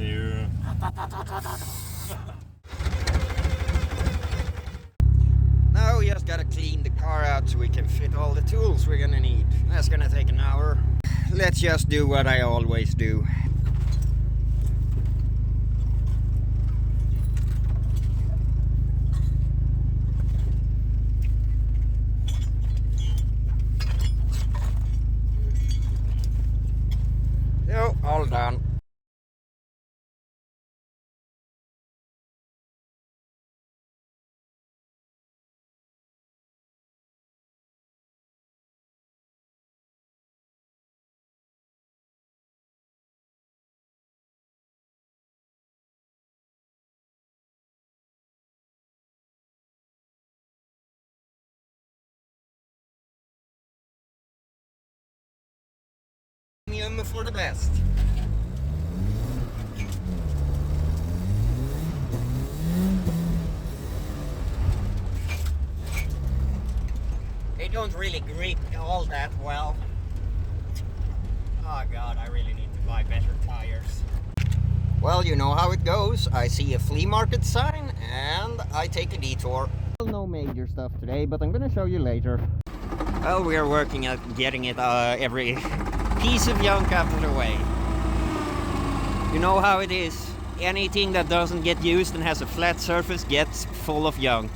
Det är ju... Now we just gotta clean the car out so we can fit all the tools we're gonna need. That's gonna take an hour. Let's just do what I always do. So, all done. For the best. They don't really grip all that well. Oh god, I really need to buy better tires. Well, you know how it goes. I see a flea market sign and I take a detour. No major stuff today, but I'm gonna show you later. Well, we are working at getting it every piece of junk out of the way. You know how it is. Anything that doesn't get used and has a flat surface gets full of junk.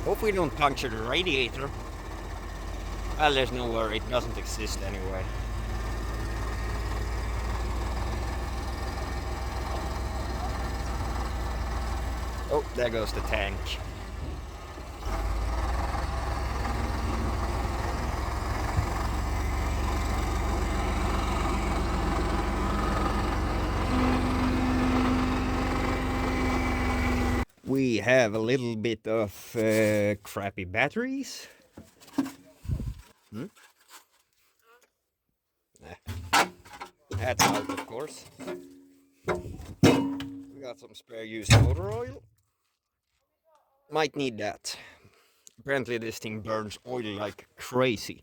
Hope we don't puncture the radiator. Well, there's no worry, it doesn't exist anyway. Oh, there goes the tank. We have a little bit of crappy batteries. That's out, of course. We got some spare used motor oil. Might need that. Apparently this thing burns oil like crazy.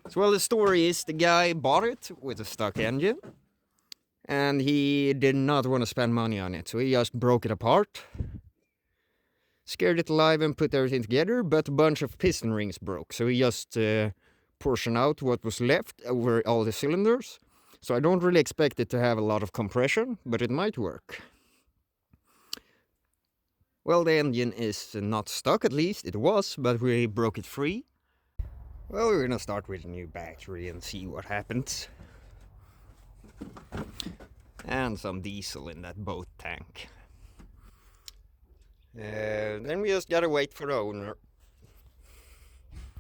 So, well, the story is the guy bought it with a stock engine. And he did not want to spend money on it, so he just broke it apart, scared it alive and put everything together, but a bunch of piston rings broke, so he just portioned out what was left over all the cylinders. So I don't really expect it to have a lot of compression, but it might work. Well, the engine is not stuck, at least it was, but we broke it free. Well, we're gonna start with a new battery and see what happens. And some diesel in that boat tank. Then we just gotta wait for the owner.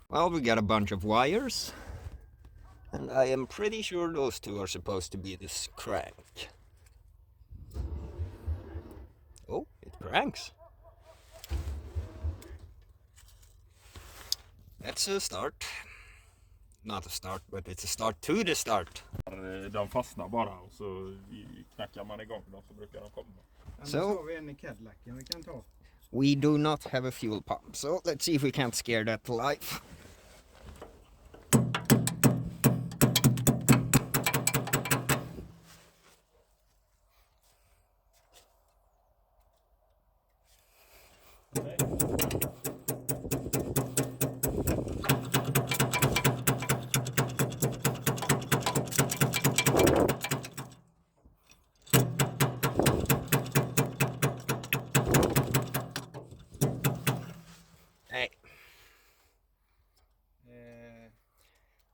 Well, we got a bunch of wires. And I am pretty sure those two are supposed to be this crank. Oh, it cranks. That's a start. Not a start, but it's a start to the start. De fastnar bara och så knackar man igång dem så brukar de komma. So, we do not have a fuel pump, so let's see if we can't scare that to life.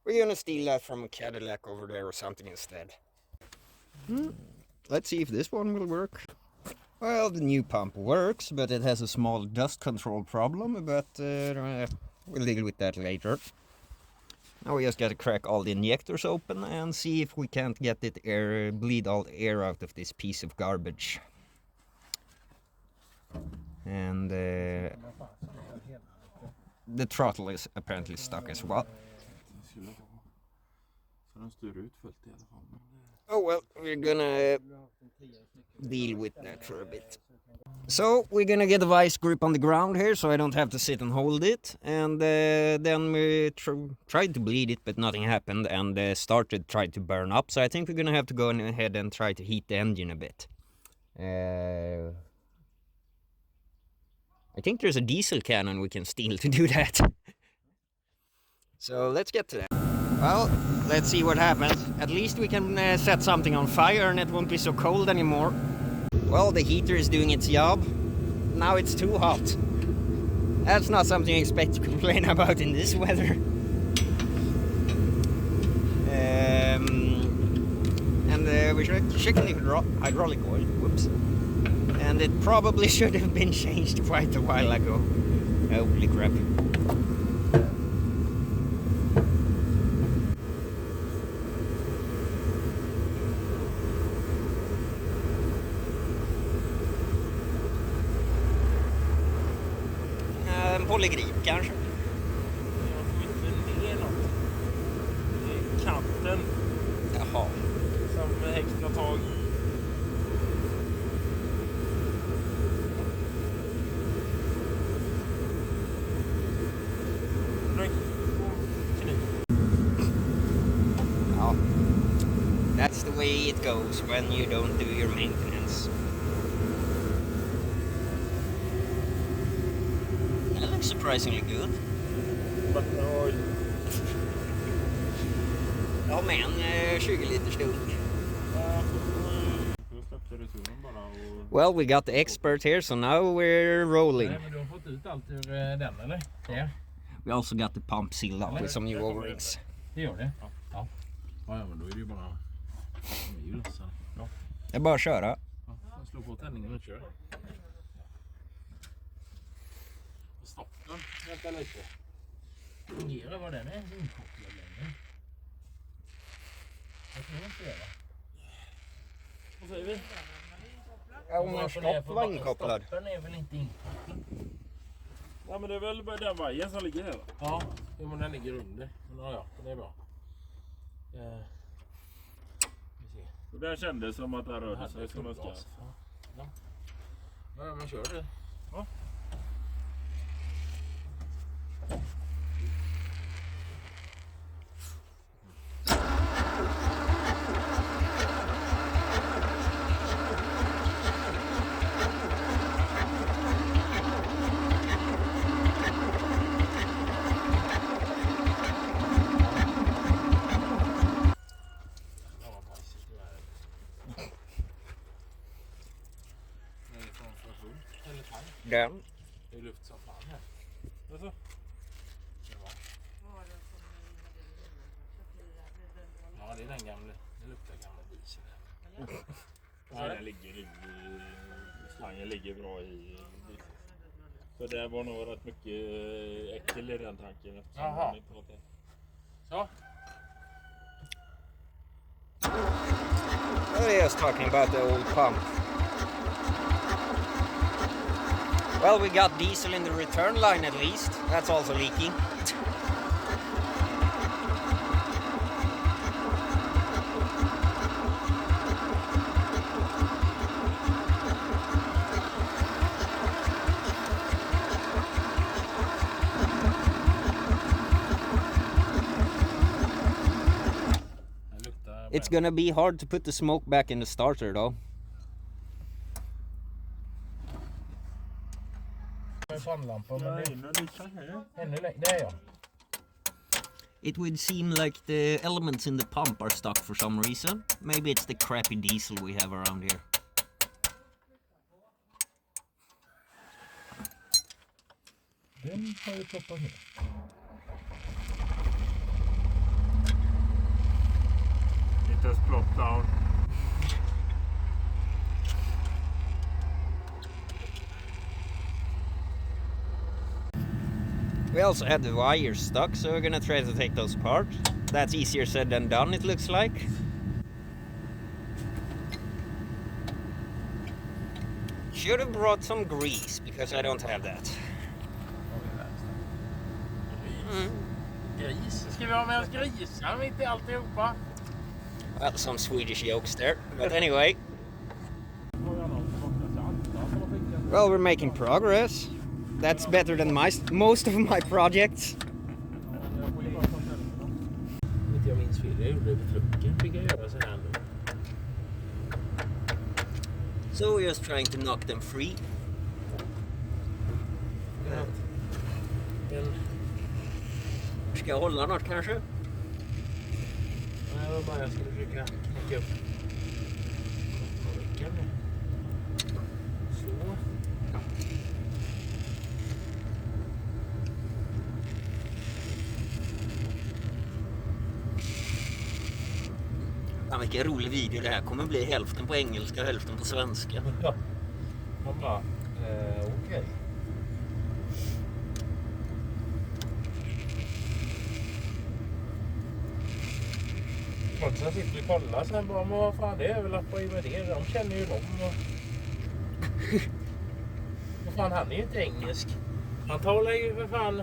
We're gonna steal that from a Cadillac over there or something instead. Let's see if this one will work. Well, the new pump works, but it has a small dust control problem, but we'll deal with that later. Now we just gotta crack all the injectors open and see if we can't get it bleed all the air out of this piece of garbage. And the throttle is apparently stuck as well. en större utföljt i alla fall. Oh well, we're gonna deal with that for a bit. So we're gonna get a vice grip on the ground here so I don't have to sit and hold it. And then we tried to bleed it, but nothing happened, and tried to burn up. So I think we're gonna have to go ahead and try to heat the engine a bit. I think there's a diesel cannon we can steal to do that. So let's get to that. Well, let's see what happens. At least we can set something on fire and it won't be so cold anymore. Well, the heater is doing its job. Now it's too hot. That's not something I expect to complain about in this weather. We should check the hydraulic oil. Whoops. And it probably should have been changed quite a while ago. Holy crap. En polygrip kanske? Jag får inte ner något. Det är kanten. Jaha. Som extra tag. Ja. That's the way it goes when you don't do your maintenance. That looks surprisingly good. But no. Ja men, 20 liters dunk. Well, we got the expert here, so now we're rolling. Nej, men du har fått ut allt ur den, eller? Ja. We also got the pump sealed up with some new O-rings. Det gör det? Ja. Ja, men då är det ju bara hjul. Ja. Det är bara att köra. Ja, slå på tändningen och kör. Stoppen, vänta lite. Fungerar vad den är inkopplad längre. Jag tror inte det, va? Vad säger vi? Ja, hon har stopp var inkopplad. Stoppen är väl inte inkopplad? Ja, men det är väl bara den vajern som ligger här, va? Ja, men den ligger under. Men ja, det är bra. Och där kändes som att det rörde sig som en skatt. Ja, men kör det. Ja. Den. Det är luft som fan här. Alltså. Ja, det är den gamla. Det luktar gamla diesel. Ja, den ligger i slangen ligger bra i diesel. Så det var nog rätt mycket äckel i den tanken. Jaha. Så. I was talking about the old pump. Well, we got diesel in the return line at least. That's also leaking. It's gonna be hard to put the smoke back in the starter though. It would seem like the elements in the pump are stuck for some reason. Maybe it's the crappy diesel we have around here. Den har jag ploppat ner. It has plopped down. We also had the wires stuck, so we're gonna try to take those apart. That's easier said than done, it looks like. Should have brought some grease, because I don't have that. gris. Ska vi ha med oss grisar mitt i alltihopa? Well, some Swedish jokes there. But anyway. Well, we're making progress. That's better than most of my projects. Jag minns fel, jag gjorde det på trucken. Fick jag göra så här nu. So we're just trying to knock them free. Ska jag hålla något kanske? Nej, det var bara jag skulle försöka knäcka upp. Så. Ja, vilken rolig video det här kommer bli. Hälften på engelska och hälften på svenska. Ja. Man bara, okej. Folk som sitter och kollar sen bara, men vad fan det är väl att på med det? De känner ju dem. Och... vad fan, han är ju inte engelsk. Han talar ju för fan...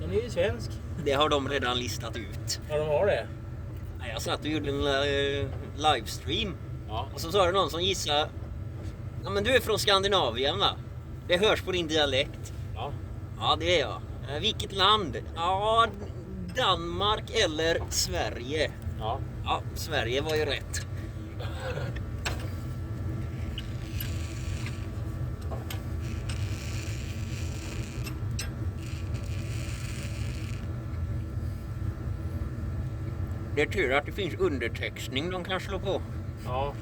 han är ju svensk. Det har de redan listat ut. Ja, de har det. Jag satt och gjorde en livestream. Ja. Och så sa det någon som gissade. Ja, men du är från Skandinavien, va? Det hörs på din dialekt. Ja. Ja, det är jag. Vilket land? Ja, Danmark eller Sverige. Ja. Ja, Sverige var ju rätt. Det är tur att det finns undertextning de kan slå på. Ja.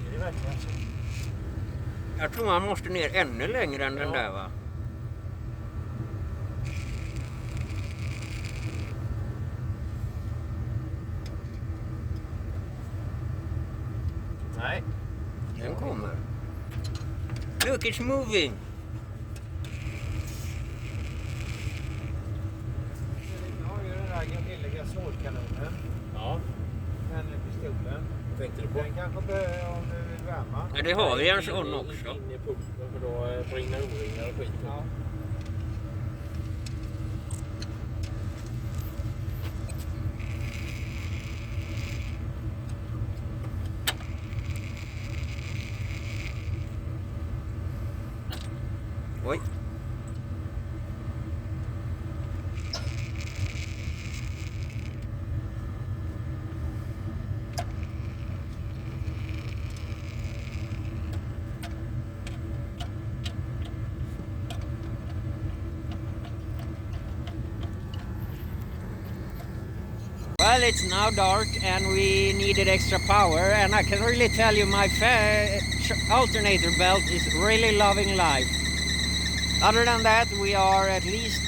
Det är verkligen så. Jag tror man måste ner ännu längre än den Ja. där, va? Nej. Den kommer. Look, it's moving! Jag har ju den där lilla gasolkanonen. Ja. Den pistolen. Tänkte du på? Den kanske behöver om du vill värma. Ja, det har vi en sån också. In i pumpen för då brinner o-ringar och skit. Ja. Oj. Well, it's now dark and we needed extra power, and I can really tell you my alternator belt is really loving life. Other than that, we are at least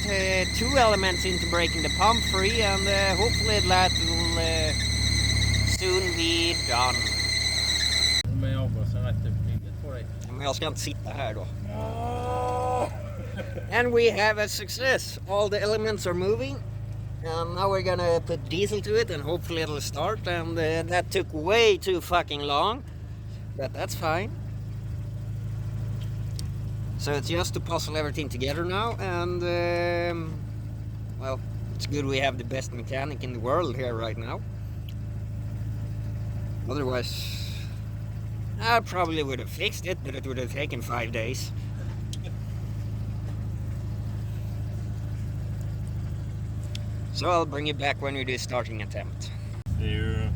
2 elements into breaking the pump free, and hopefully that will soon be done. Med avgasen rätt upp mygget på dig. Men jag ska inte sitta här då. And we have a success. All the elements are moving. And now we're gonna put diesel to it and hopefully it'll start. And that took way too fucking long. But that's fine. So it's just to puzzle everything together now. And well, it's good we have the best mechanic in the world here right now. Otherwise, I probably would have fixed it, but it would have taken 5 days. So I'll bring you back when we do starting attempt. Det är ju...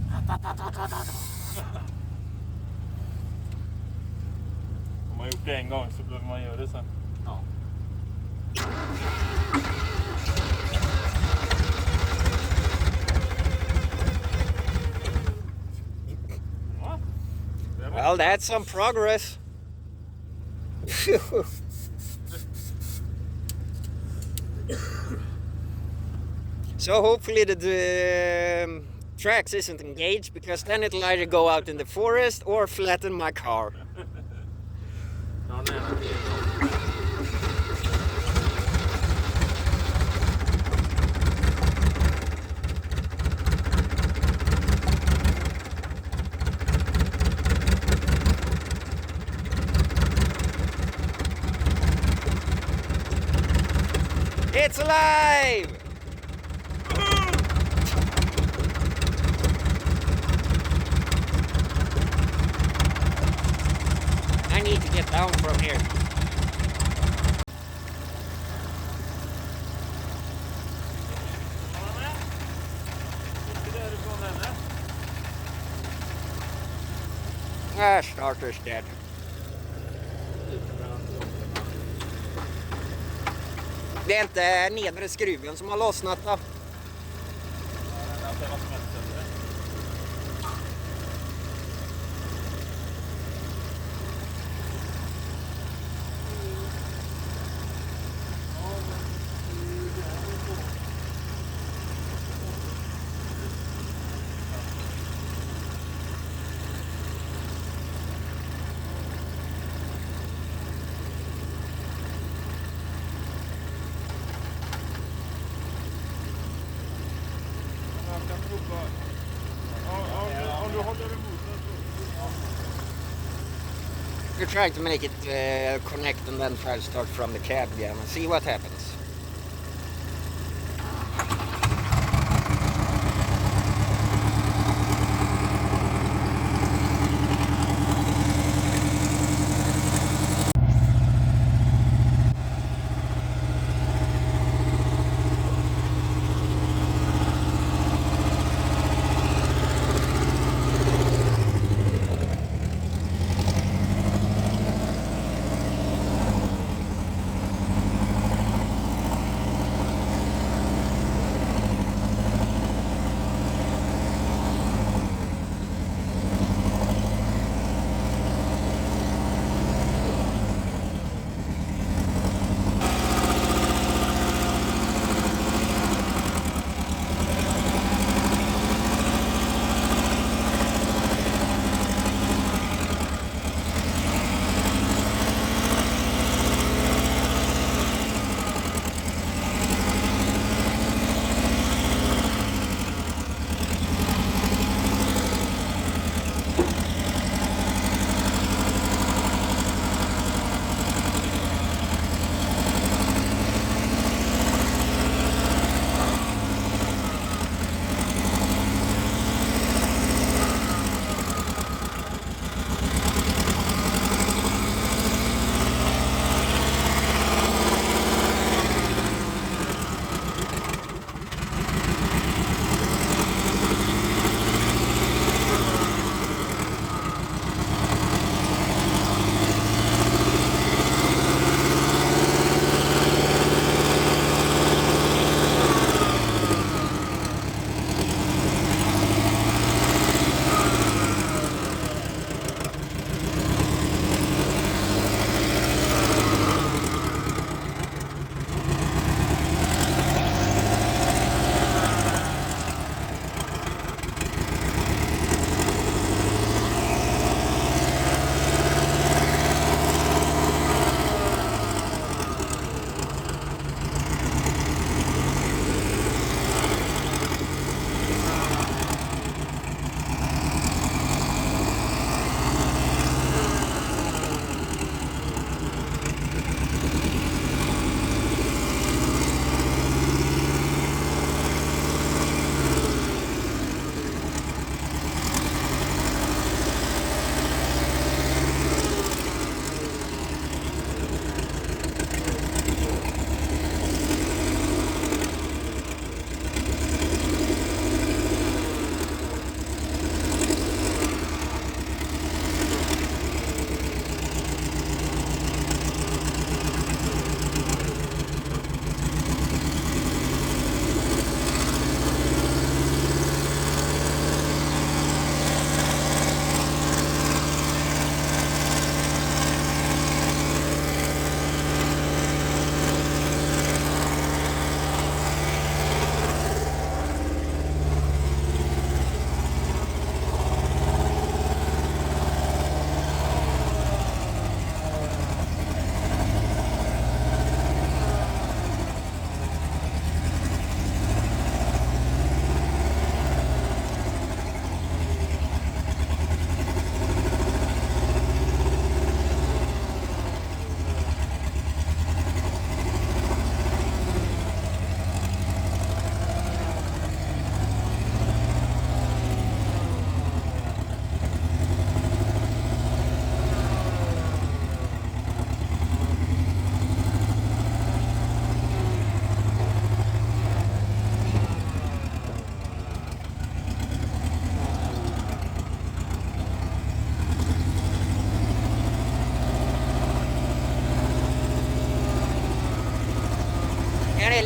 om man gjort det en gång så behöver man göra det sen. Ja. Ja. Well, that's some progress. So hopefully the tracks isn't engaged, because then it'll either go out in the forest or flatten my car. Ja, nej, alive! I need to get down from here. Starter's dead. Det är inte nedre skruven som har lossnat då. You're trying to make it connect and then try to start from the cab again and see what happens.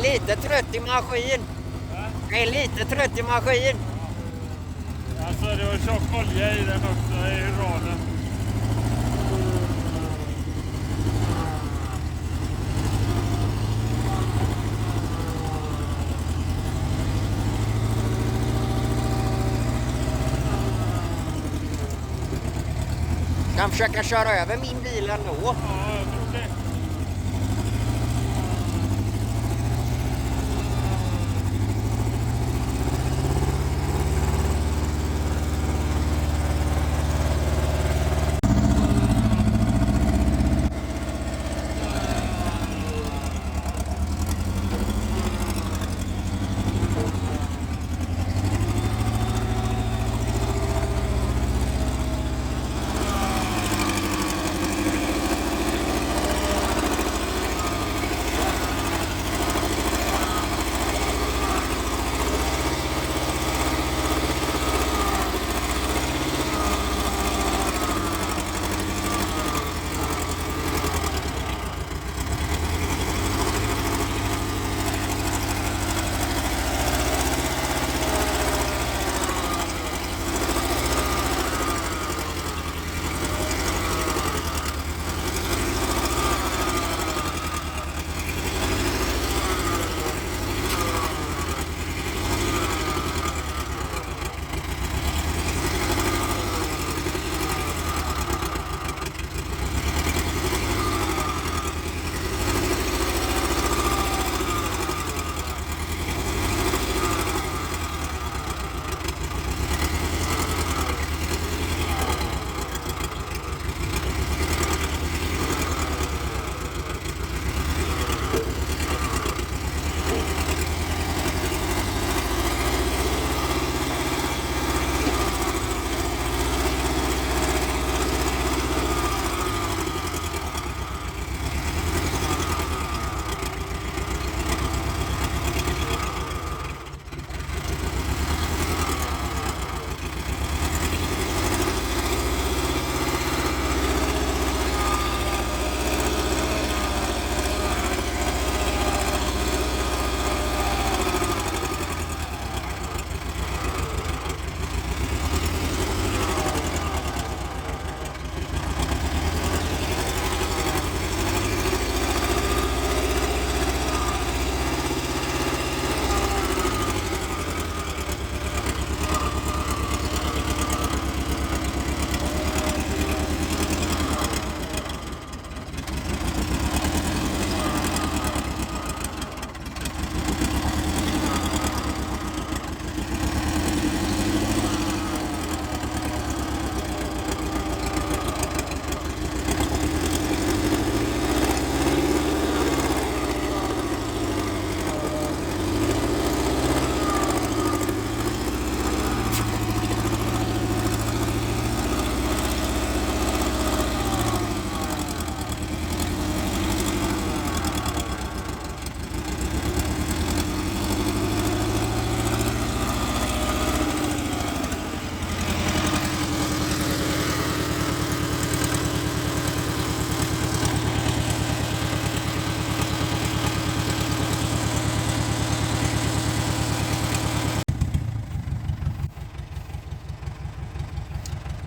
lite trött i maskin. Jag är lite trött i maskin. Alltså det var tjock olja i den också, i hydraulen. Kan försöka köra över min bil ändå. Ja, jag tror det.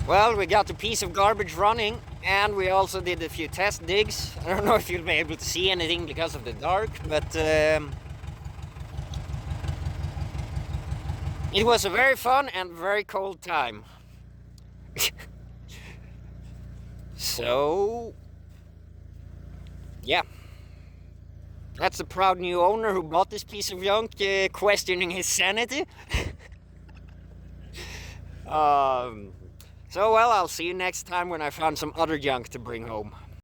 Well, we got a piece of garbage running, and we also did a few test digs. I don't know if you'll be able to see anything because of the dark, but it was a very fun and very cold time. So, yeah. That's the proud new owner who bought this piece of junk, questioning his sanity. So, well, I'll see you next time when I found some other junk to bring home.